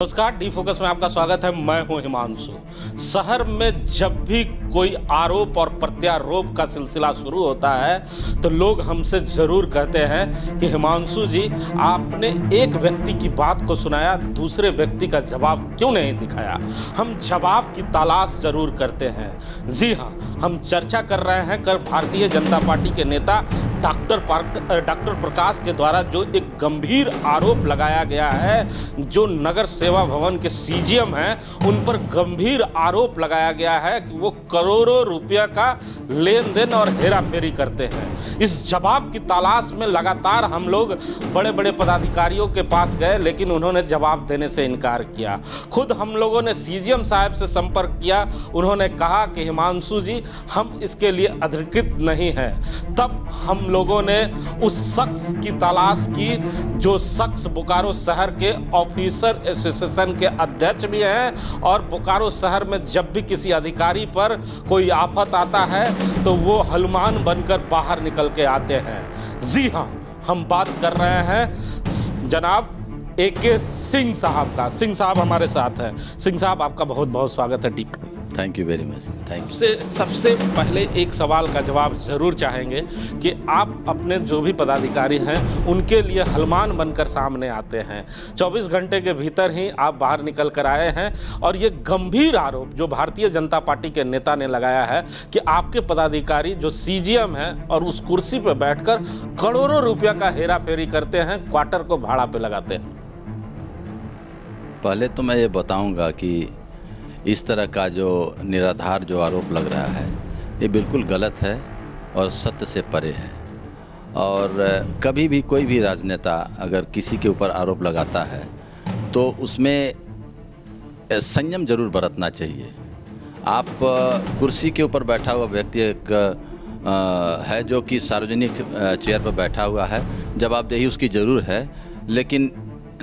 नमस्कार, D focus में आपका स्वागत है। मैं हूं हिमांशु। शहर में जब भी कोई आरोप और प्रत्यारोप का सिलसिला शुरू होता है तो लोग हमसे जरूर कहते हैं कि हिमांशु जी, आपने एक व्यक्ति की बात को सुनाया, दूसरे व्यक्ति का जवाब क्यों नहीं दिखाया। हम जवाब की तलाश जरूर करते हैं। जी हाँ, हम चर्चा कर रहे हैं कल भारतीय जनता पार्टी के नेता डॉक्टर प्रकाश के द्वारा जो एक गंभीर आरोप लगाया गया है, जो नगर सेवा भवन के सीजीएम हैं, उन पर गंभीर आरोप लगाया गया है कि वो करोड़ों रुपया का लेन देन और हेरा फेरी करते हैं। इस जवाब की तलाश में लगातार हम लोग बड़े बड़े पदाधिकारियों के पास गए, लेकिन उन्होंने जवाब देने से इनकार किया। खुद हम लोगों ने सीजीएम साहब से संपर्क किया, उन्होंने कहा कि हिमांशु जी, हम इसके लिए अधिकृत नहीं हैं। तब हम लोगों ने उस शख्स की तलाश की जो शख्स बोकारो शहर के ऑफिसर एसोसिएशन के अध्यक्ष भी हैं, और बोकारो शहर में जब भी किसी अधिकारी पर कोई आफत आता है तो वो हनुमान बनकर बाहर निकल के आते हैं। जी हाँ, हम बात कर रहे हैं जनाब AK सिंह साहब का। सिंह साहब हमारे साथ हैं। सिंह साहब, आपका बहुत बहुत स्वागत है। Team thank you very much. Thank you. सबसे पहले एक सवाल का जवाब जरूर चाहेंगे कि आप अपने जो भी पदाधिकारी हैं उनके लिए हनुमान बनकर सामने आते हैं। 24 घंटे के भीतर ही आप बाहर निकल कर आए हैं, और ये गंभीर आरोप जो भारतीय जनता पार्टी के नेता ने लगाया है कि आपके पदाधिकारी जो सीजीएम हैं और उस कुर्सी पर बैठकर करोड़ों रुपया का हेरा फेरी करते हैं, क्वार्टर को भाड़ा पे लगाते हैं। पहले तो मैं ये बताऊंगा कि इस तरह का जो निराधार जो आरोप लग रहा है ये बिल्कुल गलत है और सत्य से परे है। और कभी भी कोई भी राजनेता अगर किसी के ऊपर आरोप लगाता है तो उसमें संयम जरूर बरतना चाहिए। आप कुर्सी के ऊपर बैठा हुआ व्यक्ति एक है जो कि सार्वजनिक चेयर पर बैठा हुआ है, जवाबदेही उसकी ज़रूर है, लेकिन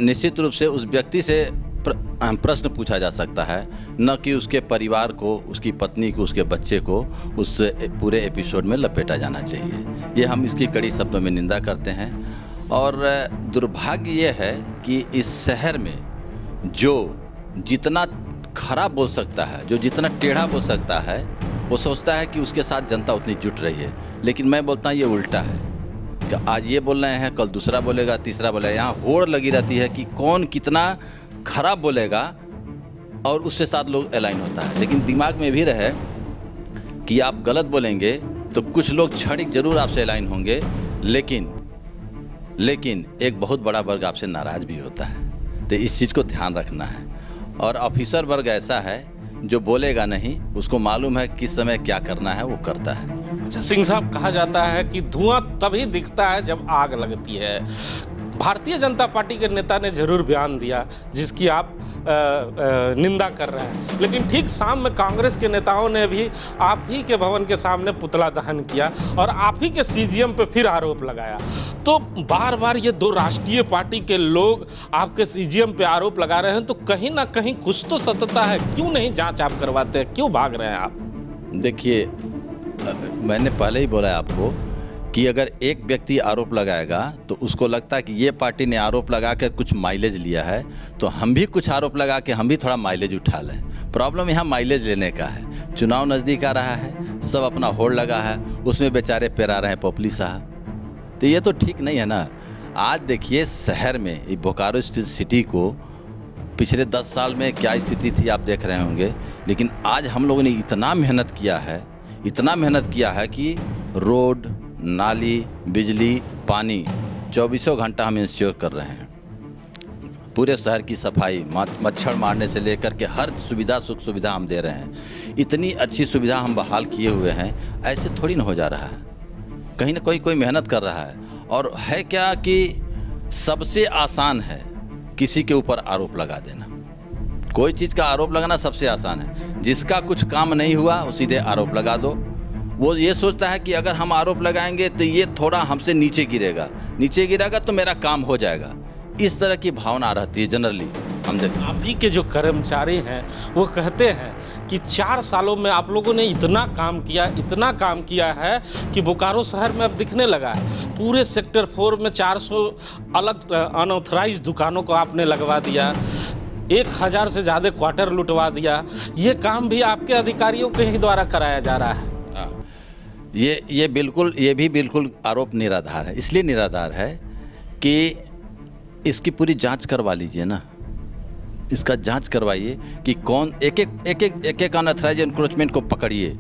निश्चित रूप से उस व्यक्ति से प्रश्न पूछा जा सकता है, न कि उसके परिवार को, उसकी पत्नी को, उसके बच्चे को उस पूरे एपिसोड में लपेटा जाना चाहिए। ये हम इसकी कड़ी शब्दों में निंदा करते हैं। और दुर्भाग्य ये है कि इस शहर में जो जितना खराब बोल सकता है, जो जितना टेढ़ा बोल सकता है, वो सोचता है कि उसके साथ जनता उतनी जुट रही है। लेकिन मैं बोलता हूँ ये उल्टा है कि आज ये बोल रहे हैं, कल दूसरा बोलेगा, तीसरा बोलेगा। यहाँ होड़ लगी रहती है कि कौन कितना खराब बोलेगा, और उसके साथ लोग अलाइन होता है। लेकिन दिमाग में भी रहे कि आप गलत बोलेंगे तो कुछ लोग क्षणिक जरूर आपसे अलाइन होंगे, लेकिन एक बहुत बड़ा वर्ग आपसे नाराज़ भी होता है। तो इस चीज़ को ध्यान रखना है। और ऑफिसर वर्ग ऐसा है जो बोलेगा नहीं, उसको मालूम है किस समय क्या करना है, वो करता है। अच्छा सिंह साहब, कहा जाता है कि धुआं तभी दिखता है जब आग लगती है। भारतीय जनता पार्टी के नेता ने जरूर बयान दिया जिसकी आप निंदा कर रहे हैं, लेकिन ठीक शाम में कांग्रेस के नेताओं ने भी आप ही के भवन के सामने पुतला दहन किया और आप ही के सीजीएम पे फिर आरोप लगाया। तो बार बार ये दो राष्ट्रीय पार्टी के लोग आपके सीजीएम पे आरोप लगा रहे हैं, तो कहीं ना कहीं कुछ तो सत्यता है। क्यों नहीं जांच आप करवाते हैं, क्यों भाग रहे हैं आप? देखिए, मैंने पहले ही बोला है आपको कि अगर एक व्यक्ति आरोप लगाएगा तो उसको लगता है कि ये पार्टी ने आरोप लगा कर कुछ माइलेज लिया है, तो हम भी कुछ आरोप लगा के हम भी थोड़ा माइलेज उठा लें। प्रॉब्लम यहाँ माइलेज लेने का है। चुनाव नज़दीक आ रहा है, सब अपना होड़ लगा है, उसमें बेचारे पेरा रहे हैं पॉपुलर साहब। तो ये तो ठीक नहीं है ना। आज देखिए शहर में, बोकारो सिटी को पिछले 10 साल में क्या स्थिति थी आप देख रहे होंगे, लेकिन आज हम लोगों ने इतना मेहनत किया है कि रोड, नाली, बिजली, पानी 24 घंटा हम इंश्योर कर रहे हैं। पूरे शहर की सफाई, मच्छर मारने से लेकर के हर सुविधा, सुख सुविधा हम दे रहे हैं। इतनी अच्छी सुविधा हम बहाल किए हुए हैं। ऐसे थोड़ी ना हो जा रहा है, कहीं ना कोई मेहनत कर रहा है। और है क्या कि सबसे आसान है किसी के ऊपर आरोप लगा देना। कोई चीज़ का आरोप लगाना सबसे आसान है। जिसका कुछ काम नहीं हुआ वो सीधे आरोप लगा दो। वो ये सोचता है कि अगर हम आरोप लगाएंगे तो ये थोड़ा हमसे नीचे गिरेगा तो मेरा काम हो जाएगा। इस तरह की भावना रहती है जनरली। हम देखते हैं आप ही के जो कर्मचारी हैं वो कहते हैं कि 4 सालों में आप लोगों ने इतना काम किया है कि बोकारो शहर में अब दिखने लगा है। पूरे सेक्टर 4 में 400 अलग अनऑथराइज दुकानों को आपने लगवा दिया। 1000 से ज़्यादा क्वार्टर लुटवा दिया, ये काम भी आपके अधिकारियों के ही द्वारा कराया जा रहा है। हाँ, ये भी बिल्कुल आरोप निराधार है। इसलिए निराधार है कि इसकी पूरी जांच करवा लीजिए ना, इसका जांच करवाइए कि कौन एक अनऑथराइज एनक्रोचमेंट को पकड़िए,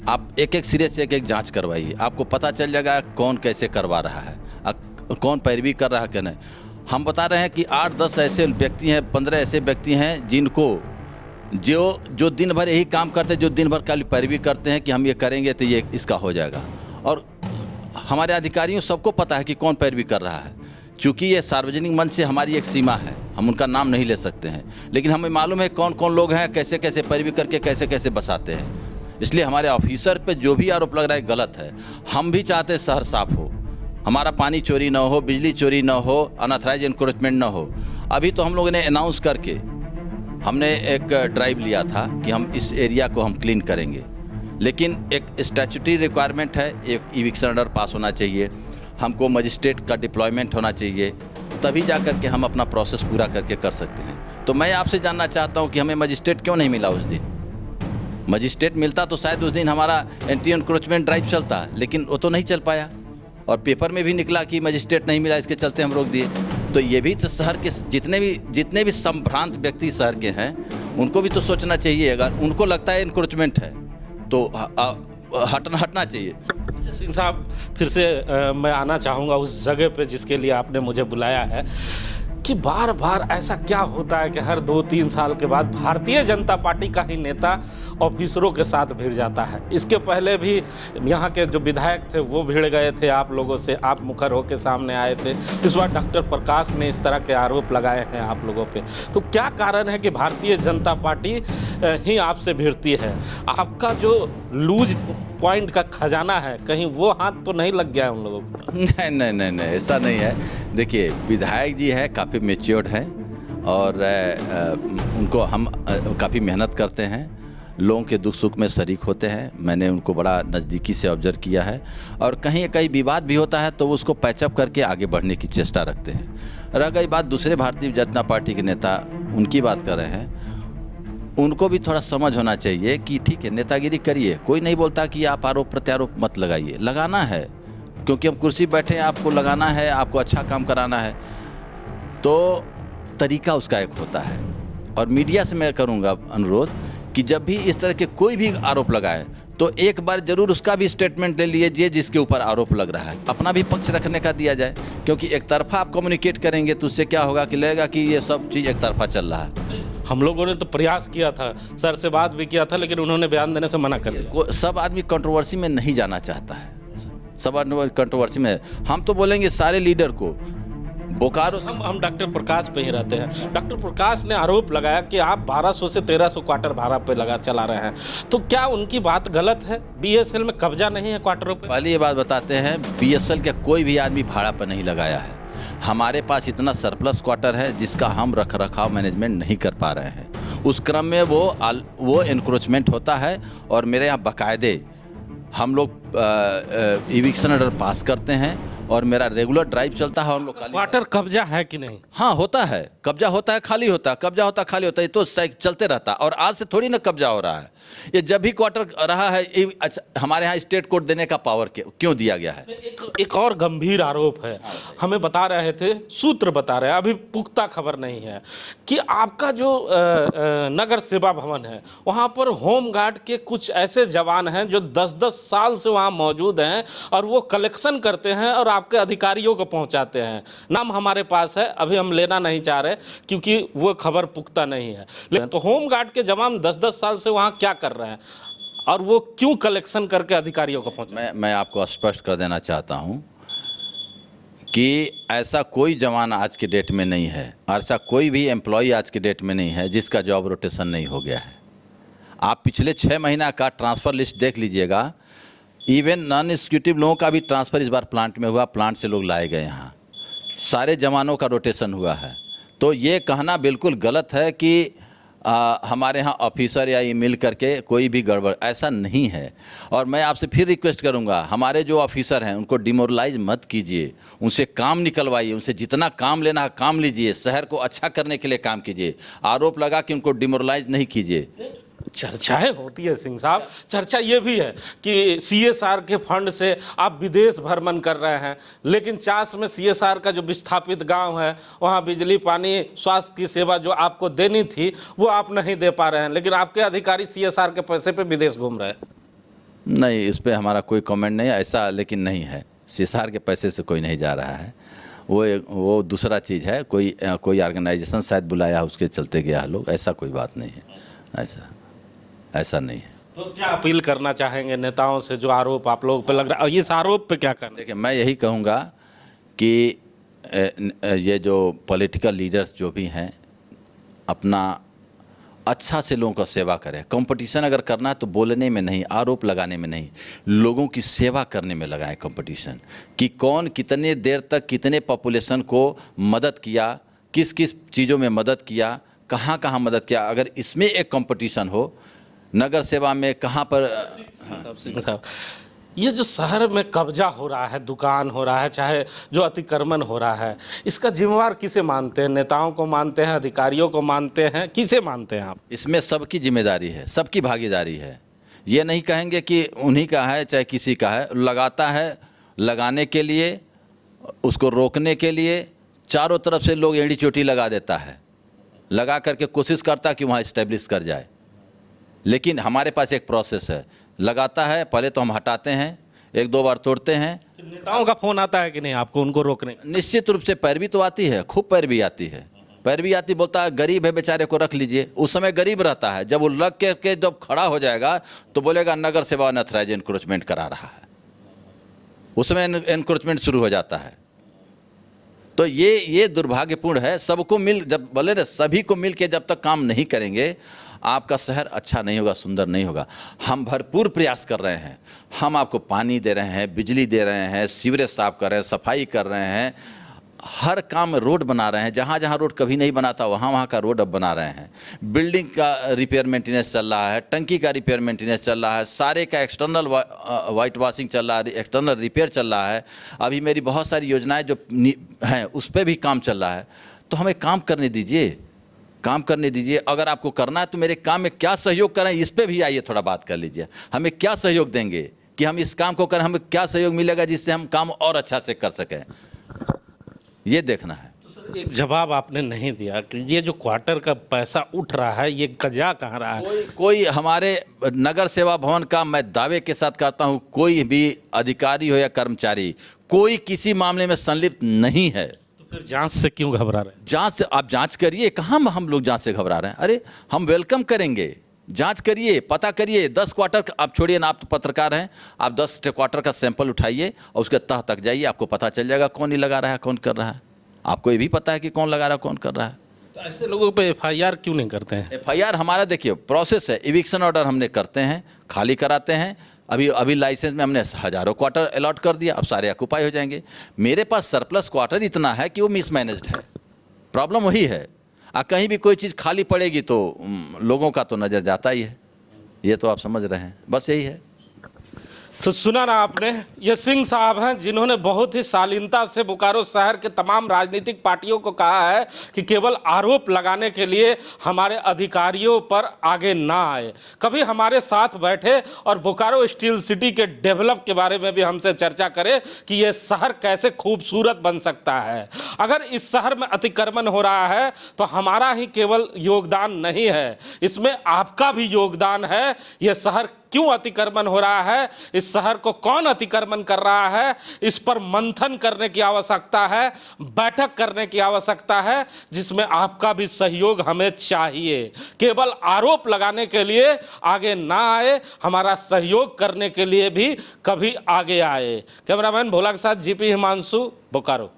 आप एक सिरे से एक जांच करवाइए, आपको पता चल जाएगा कौन कैसे करवा रहा है, कौन पैरवी कर रहा है कि नहीं। हम बता रहे हैं कि 8-10 ऐसे व्यक्ति हैं, 15 ऐसे व्यक्ति हैं जिनको जो दिन भर यही काम करते हैं, जो दिन भर खाली पैरवी करते हैं कि हम ये करेंगे तो ये इसका हो जाएगा। और हमारे अधिकारियों सबको पता है कि कौन पैरवी कर रहा है। चूँकि ये सार्वजनिक मंच से हमारी एक सीमा है, हम उनका नाम नहीं ले सकते हैं, लेकिन हमें मालूम है कौन कौन लोग हैं, कैसे कैसे पैरवी करके कैसे कैसे बसाते हैं। इसलिए हमारे ऑफिसर पे जो भी आरोप लग रहा है गलत है। हम भी चाहते हैं शहर साफ हो, हमारा पानी चोरी ना हो, बिजली चोरी ना हो, अनऑथराइज एनक्रोचमेंट ना हो। अभी तो हम लोगों ने अनाउंस करके हमने एक ड्राइव लिया था कि हम इस एरिया को हम क्लीन करेंगे, लेकिन एक स्टैट्यूटरी रिक्वायरमेंट है, एक इविक्शन ऑर्डर पास होना चाहिए, हमको मजिस्ट्रेट का डिप्लॉयमेंट होना चाहिए, तभी जा कर के हम अपना प्रोसेस पूरा करके कर सकते हैं। तो मैं आपसे जानना चाहता हूं कि हमें मजिस्ट्रेट क्यों नहीं मिला उस दिन। मजिस्ट्रेट मिलता तो शायद उस दिन हमारा एंटी एनक्रोचमेंट ड्राइव चलता, लेकिन वो तो नहीं चल पाया और पेपर में भी निकला कि मजिस्ट्रेट नहीं मिला, इसके चलते हम रोक दिए। तो ये भी तो शहर के जितने भी संभ्रांत व्यक्ति शहर के हैं उनको भी तो सोचना चाहिए। अगर उनको लगता है एनक्रोचमेंट है तो हटना चाहिए। सिंह साहब, फिर से मैं आना चाहूँगा उस जगह पे जिसके लिए आपने मुझे बुलाया है कि बार बार ऐसा क्या होता है कि हर 2-3 साल के बाद भारतीय जनता पार्टी का ही नेता ऑफिसरों के साथ भिड़ जाता है। इसके पहले भी यहाँ के जो विधायक थे वो भिड़ गए थे आप लोगों से, आप मुखर होकर सामने आए थे। इस बार डॉक्टर प्रकाश ने इस तरह के आरोप लगाए हैं आप लोगों पे। तो क्या कारण है कि भारतीय जनता पार्टी ही आपसे भिड़ती है? आपका जो लूज पॉइंट का खजाना है, कहीं वो हाथ तो नहीं लग गया उन लोगों को? नहीं, ऐसा नहीं है। देखिए, विधायक जी हैं, काफ़ी मैच्योर्ड हैं और उनको हम काफ़ी मेहनत करते हैं, लोगों के दुख सुख में शरीक होते हैं। मैंने उनको बड़ा नज़दीकी से ऑब्जर्व किया है और कहीं कहीं विवाद भी होता है तो उसको पैचअप करके आगे बढ़ने की चेष्टा रखते हैं। रह गई बात दूसरे भारतीय जनता पार्टी के नेता, उनकी बात कर रहे हैं, उनको भी थोड़ा समझ होना चाहिए कि ठीक है, नेतागिरी करिए, कोई नहीं बोलता कि आप आरोप प्रत्यारोप मत लगाइए, लगाना है क्योंकि हम कुर्सी बैठे हैं, आपको लगाना है, आपको अच्छा काम कराना है, तो तरीका उसका एक होता है। और मीडिया से मैं करूंगा अनुरोध कि जब भी इस तरह के कोई भी आरोप लगाए तो एक बार जरूर उसका भी स्टेटमेंट ले लीजिए जिसके ऊपर आरोप लग रहा है, अपना भी पक्ष रखने का दिया जाए। क्योंकि एक तरफा आप कम्युनिकेट करेंगे तो उससे क्या होगा कि लगेगा कि ये सब चीज़ एक तरफा चल रहा है। हम लोगों ने तो प्रयास किया था, सर से बात भी किया था, लेकिन उन्होंने बयान देने से मना कर दिया। सब आदमी कंट्रोवर्सी में नहीं जाना चाहता है, सब आदमी कंट्रोवर्सी में। हम तो बोलेंगे सारे लीडर को बोकारो। हम डॉक्टर प्रकाश पे ही रहते हैं। डॉक्टर प्रकाश ने आरोप लगाया कि आप 1200 से 1300 क्वार्टर भाड़ा पे चला रहे हैं, तो क्या उनकी बात गलत है? बीएसएल में कब्जा नहीं है क्वार्टरों पे? पहले ये बात बताते हैं, बीएसएल का कोई भी आदमी भाड़ा पर नहीं लगाया है। हमारे पास इतना सरप्लस क्वार्टर है जिसका हम रख रखाव मैनेजमेंट नहीं कर पा रहे हैं। उस क्रम में वो एनक्रोचमेंट होता है और मेरे यहाँ बाकायदे हम लोग इविक्शन ऑर्डर पास करते हैं और मेरा रेगुलर ड्राइव चलता है। हम लोग क्वार्टर कब्जा है कि नहीं? हाँ, होता है, कब्जा होता है, खाली होता है, कब्जा होता है, खाली होता है, ये तो चलते रहता है। और आज से थोड़ी ना कब्जा हो रहा है, ये जब भी क्वार्टर रहा है। अच्छा, हमारे यहाँ स्टेट कोर्ट देने का पावर क्यों दिया गया है? एक और गंभीर आरोप है, हमें बता रहे थे, सूत्र बता रहे हैं, अभी पुख्ता खबर नहीं है, कि आपका जो नगर सेवा भवन है वहाँ पर होम गार्ड के कुछ ऐसे जवान हैं जो 10-10 साल से वहाँ मौजूद हैं और वो कलेक्शन करते हैं और आपके अधिकारियों को पहुंचाते हैं। नाम हमारे पास है, अभी हम लेना नहीं चाह रहे क्योंकि वो खबर पुख्ता नहीं है। तो होम गार्ड के जवान 10-10 साल से वहाँ क्या कर रहे हैं और वो क्यों कलेक्शन करके अधिकारियों को पहुंचा? मैं आपको स्पष्ट कर देना चाहता हूँ कि ऐसा कोई जवान आज के डेट में नहीं है, ऐसा कोई भी एम्प्लॉय आज के डेट में नहीं है जिसका जॉब रोटेशन नहीं हो गया है। आप पिछले 6 महीना का ट्रांसफ़र लिस्ट देख लीजिएगा, इवन नॉन एग्जीक्यूटिव लोगों का भी ट्रांसफ़र इस बार प्लांट में हुआ, प्लांट से लोग लाए गए यहाँ, सारे जवानों का रोटेशन हुआ है। तो ये कहना बिल्कुल गलत है कि हमारे यहाँ ऑफिसर या ये मिल करके कोई भी गड़बड़, ऐसा नहीं है। और मैं आपसे फिर रिक्वेस्ट करूँगा, हमारे जो ऑफिसर हैं उनको डिमोरलाइज मत कीजिए, उनसे काम निकलवाइए, उनसे जितना काम लेना है काम लीजिए, शहर को अच्छा करने के लिए काम कीजिए। आरोप लगा कि उनको डिमोरलाइज नहीं कीजिए। चर्चाएं होती है सिंह साहब, चर्चा ये भी है कि सीएसआर के फंड से आप विदेश भ्रमण कर रहे हैं, लेकिन चास में सीएसआर का जो विस्थापित गांव है वहां बिजली, पानी, स्वास्थ्य की सेवा जो आपको देनी थी वो आप नहीं दे पा रहे हैं, लेकिन आपके अधिकारी सीएसआर के पैसे पे विदेश घूम रहे हैं। नहीं, इस पर हमारा कोई कमेंट नहीं है, ऐसा लेकिन नहीं है। सीएसआर के पैसे से कोई नहीं जा रहा है, वो दूसरा चीज़ है। कोई ऑर्गेनाइजेशन शायद बुलाया, उसके चलते गया है लोग, ऐसा कोई बात नहीं है, ऐसा नहीं है। तो क्या अपील करना चाहेंगे नेताओं से, जो आरोप आप लोगों पे लग रहा है, इस आरोप पे क्या करना? देखिए, मैं यही कहूँगा कि ये जो पॉलिटिकल लीडर्स जो भी हैं, अपना अच्छा से लोगों का सेवा करें। कंपटीशन अगर करना है तो बोलने में नहीं, आरोप लगाने में नहीं, लोगों की सेवा करने में लगाएं कंपटीशन, कि कौन कितने देर तक कितने पॉपुलेशन को मदद किया, किस किस चीज़ों में मदद किया, कहाँ कहाँ मदद किया। अगर इसमें एक कंपटीशन हो, नगर सेवा में कहाँ पर। सिंह साहब, ये जो शहर में कब्जा हो रहा है, दुकान हो रहा है, चाहे जो अतिक्रमण हो रहा है, इसका जिम्मेवार किसे मानते हैं? नेताओं को मानते हैं, अधिकारियों को मानते हैं, किसे मानते हैं आप? इसमें सबकी जिम्मेदारी है, सबकी भागीदारी है। ये नहीं कहेंगे कि उन्हीं का है चाहे किसी का है। लगाता है, लगाने के लिए, उसको रोकने के लिए चारों तरफ से लोग एड़ी चोटी लगा देता है, लगा करके कोशिश करता है कि वहाँ इस्टेब्लिश कर जाए। लेकिन हमारे पास एक प्रोसेस है, लगाता है, पहले तो हम हटाते हैं, एक दो बार तोड़ते हैं। नेताओं का फोन आता है कि नहीं आपको उनको रोकने का? निश्चित रूप से पैरवी तो आती है, खूब पैरवी आती है, पैरवी आती, बोलता है गरीब है बेचारे को रख लीजिए। उस समय गरीब रहता है, जब वो लग के जब खड़ा हो जाएगा तो बोलेगा नगर सेवा अनऑथराइज्ड एनक्रोचमेंट करा रहा है, उस समय एनक्रोचमेंट शुरू हो जाता है। तो ये दुर्भाग्यपूर्ण है। सबको मिल, जब बोले ना, सभी को मिल के जब तक काम नहीं करेंगे आपका शहर अच्छा नहीं होगा, सुंदर नहीं होगा। हम भरपूर प्रयास कर रहे हैं, हम आपको पानी दे रहे हैं, बिजली दे रहे हैं, सीवरेज साफ कर रहे हैं, सफाई कर रहे हैं, हर काम में रोड बना रहे हैं। जहाँ जहाँ रोड कभी नहीं बना था वहाँ का रोड अब बना रहे हैं। बिल्डिंग का रिपेयर मेंटेनेंस चल रहा है, टंकी का रिपेयर मेंटेनेंस चल रहा है, सारे का एक्सटर्नल वाइट वॉशिंग चल रहा है, एक्सटर्नल रिपेयर चल रहा है। अभी मेरी बहुत सारी योजनाएं जो हैं उस पर भी काम चल रहा है। तो हमें काम करने दीजिए, काम करने दीजिए। अगर आपको करना है तो मेरे काम में क्या सहयोग करें, इस पर भी आइए थोड़ा बात कर लीजिए। हमें क्या सहयोग देंगे कि हम इस काम को करें, हमें क्या सहयोग मिलेगा जिससे हम काम और अच्छा से कर सकें, ये देखना है। तो सर, एक जवाब आपने नहीं दिया कि ये जो क्वार्टर का पैसा उठ रहा है ये जा कहाँ रहा है? कोई हमारे नगर सेवा भवन का, मैं दावे के साथ करता हूँ, कोई भी अधिकारी हो या कर्मचारी, कोई किसी मामले में संलिप्त नहीं है। तो फिर जांच से क्यों घबरा रहे हैं? जांच से आप जांच करिए, कहाँ हम लोग जांच से घबरा रहे हैं? अरे हम वेलकम करेंगे, जांच करिए, पता करिए। 10 क्वार्टर आप छोड़िए ना, आप तो पत्रकार हैं, आप 10 क्वार्टर का सैंपल उठाइए और उसके तह तक जाइए, आपको पता चल जाएगा कौन ही लगा रहा है, कौन कर रहा है। आपको ये भी पता है कि कौन लगा रहा है, कौन कर रहा है। तो ऐसे लोगों पे एफआईआर क्यों नहीं करते हैं? एफआईआर हमारा देखिए प्रोसेस है, इविक्शन ऑर्डर हमने करते हैं, खाली कराते हैं। अभी लाइसेंस में हमने हज़ारों क्वार्टर अलॉट कर दिया, अब सारे ऑक्यूपाई हो जाएंगे। मेरे पास सरप्लस क्वार्टर इतना है कि वो मिसमैनेज्ड है, प्रॉब्लम वही है। कहीं भी कोई चीज़ खाली पड़ेगी तो लोगों का तो नज़र जाता ही है, ये तो आप समझ रहे हैं, बस यही है। तो सुना ना आपने, ये सिंह साहब हैं जिन्होंने बहुत ही शालीनता से बोकारो शहर के तमाम राजनीतिक पार्टियों को कहा है कि केवल आरोप लगाने के लिए हमारे अधिकारियों पर आगे ना आए, कभी हमारे साथ बैठे और बोकारो स्टील सिटी के डेवलप के बारे में भी हमसे चर्चा करे कि ये शहर कैसे खूबसूरत बन सकता है। अगर इस शहर में अतिक्रमण हो रहा है तो हमारा ही केवल योगदान नहीं है, इसमें आपका भी योगदान है। ये शहर क्यों अतिक्रमण हो रहा है, इस शहर को कौन अतिक्रमण कर रहा है, इस पर मंथन करने की आवश्यकता है, बैठक करने की आवश्यकता है, जिसमें आपका भी सहयोग हमें चाहिए। केवल आरोप लगाने के लिए आगे ना आए, हमारा सहयोग करने के लिए भी कभी आगे आए। कैमरामैन भोला के साथ जीपी हिमांशु, बोकारो।